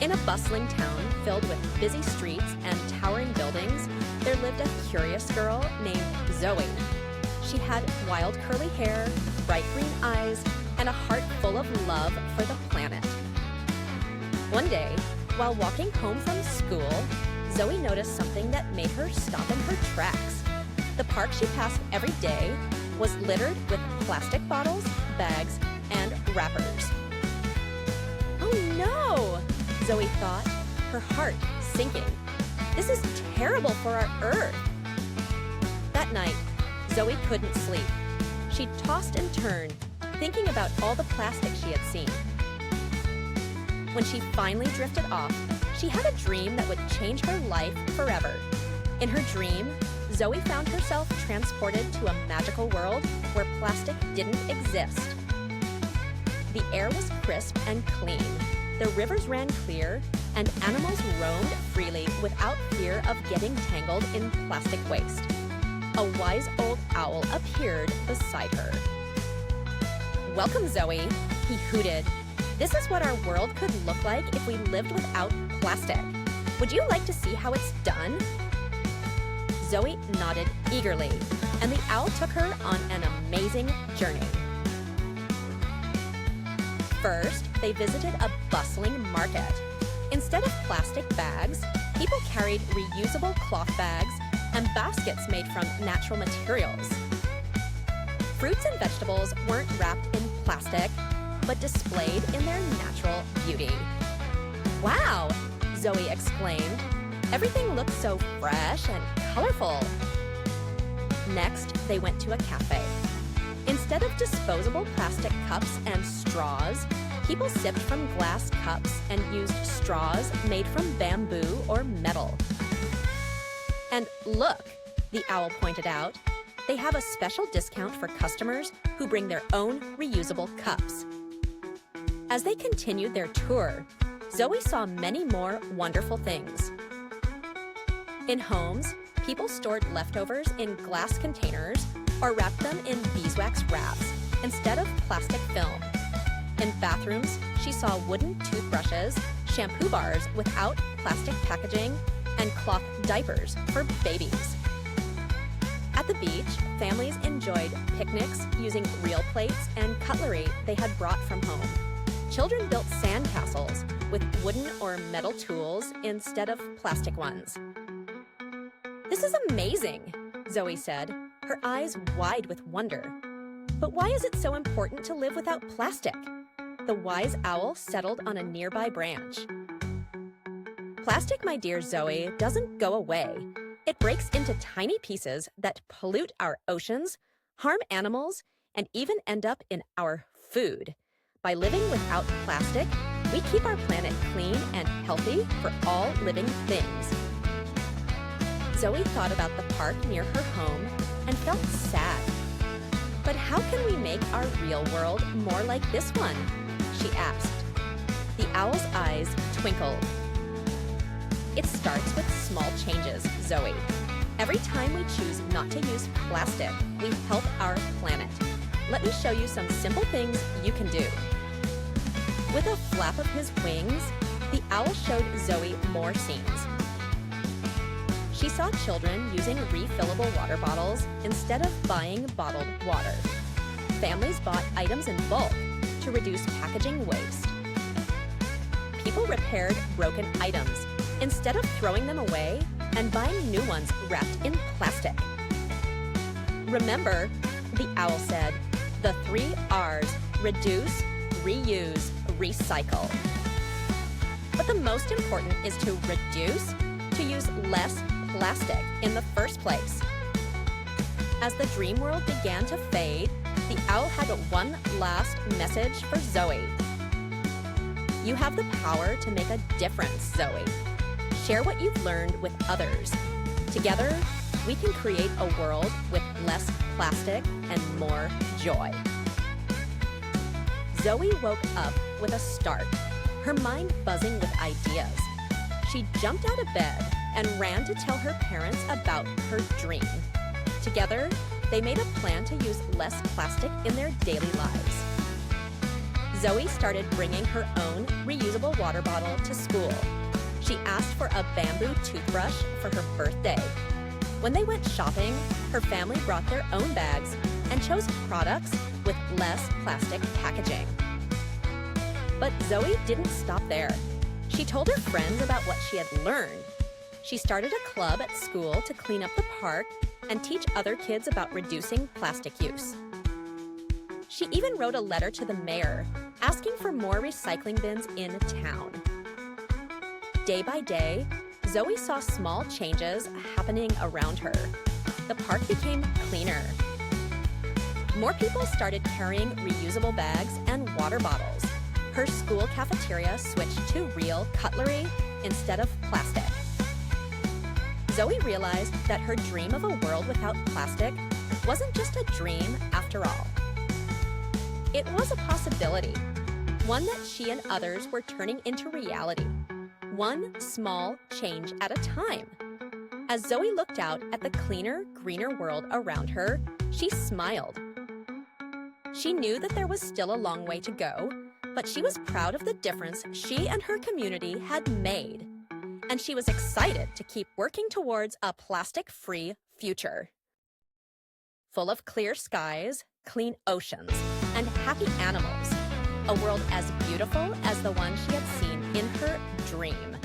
In a bustling town filled with busy streets and towering buildings, there lived a curious girl named Zoe. She had wild curly hair, bright green eyes, and a heart full of love for the planet. One day, while walking home from school, Zoe noticed something that made her stop in her tracks. The park she passed every day was littered with plastic bottles, bags, and wrappers. "Oh no!" Zoe thought, her heart sinking. "This is terrible for our Earth." That night, Zoe couldn't sleep. She tossed and turned, thinking about all the plastic she had seen. When she finally drifted off, she had a dream that would change her life forever. In her dream, Zoe found herself transported to a magical world where plastic didn't exist. The air was crisp and clean, the rivers ran clear, and animals roamed freely without fear of getting tangled in plastic waste. A wise old owl appeared beside her. "Welcome, Zoe," he hooted. "This is what our world could look like if we lived without plastic. Would you like to see how it's done?" Zoe nodded eagerly, and the owl took her on an amazing journey. First, they visited a bustling market. Instead of plastic bags, people carried reusable cloth bags and baskets made from natural materials. Fruits and vegetables weren't wrapped in plastic, but displayed in their natural beauty. "Wow!" Zoe exclaimed. "Everything looks so fresh and colorful." Next, they went to a cafe. Instead of disposable plastic cups and straws, people sipped from glass cups and used straws made from bamboo or metal. "And look," the owl pointed out, "they have a special discount for customers who bring their own reusable cups." As they continued their tour, Zoe saw many more wonderful things. In homes, people stored leftovers in glass containers or wrapped them in beeswax wraps instead of plastic film. In bathrooms, she saw wooden toothbrushes, shampoo bars without plastic packaging, and cloth diapers for babies. At the beach, families enjoyed picnics using real plates and cutlery they had brought from home. Children built sandcastles with wooden or metal tools instead of plastic ones. "This is amazing," Zoe said, her eyes wide with wonder. "But why is it so important to live without plastic?" The wise owl settled on a nearby branch. "Plastic, my dear Zoe, doesn't go away. It breaks into tiny pieces that pollute our oceans, harm animals, and even end up in our food. By living without plastic, we keep our planet clean and healthy for all living things." Zoe thought about the park near her home and felt sad. "But how can we make our real world more like this one?" she asked. The owl's eyes twinkled. "It starts with small changes, Zoe. Every time we choose not to use plastic, we help our planet. Let me show you some simple things you can do." With a flap of his wings, the owl showed Zoe more scenes. She saw children using refillable water bottles instead of buying bottled water. Families bought items in bulk to reduce packaging waste. People repaired broken items instead of throwing them away and buying new ones wrapped in plastic. "Remember," the owl said, "the 3 R's: reduce, reuse, recycle." But the most important is to reduce, to use less plastic in the first place. As the dream world began to fade, the owl had one last message for Zoe. "You have the power to make a difference, Zoe. Share what you've learned with others. Together, we can create a world with less plastic and more joy." Zoe woke up with a start, her mind buzzing with ideas. She jumped out of bed and ran to tell her parents about her dream. Together, they made a plan to use less plastic in their daily lives. Zoe started bringing her own reusable water bottle to school. She asked for a bamboo toothbrush for her birthday. When they went shopping, her family brought their own bags and chose products with less plastic packaging. But Zoe didn't stop there. She told her friends about what she had learned. She started a club at school to clean up the park and teach other kids about reducing plastic use. She even wrote a letter to the mayor asking for more recycling bins in town. Day by day, Zoe saw small changes happening around her. The park became cleaner. More people started carrying reusable bags and water bottles. Her school cafeteria switched to real cutlery instead of plastic. Zoe realized that her dream of a world without plastic wasn't just a dream after all. It was a possibility, one that she and others were turning into reality, one small change at a time. As Zoe looked out at the cleaner, greener world around her, she smiled. She knew that there was still a long way to go, but she was proud of the difference she and her community had made. And she was excited to keep working towards a plastic-free future. Full of clear skies, clean oceans, and happy animals. A world as beautiful as the one she had seen in her dream.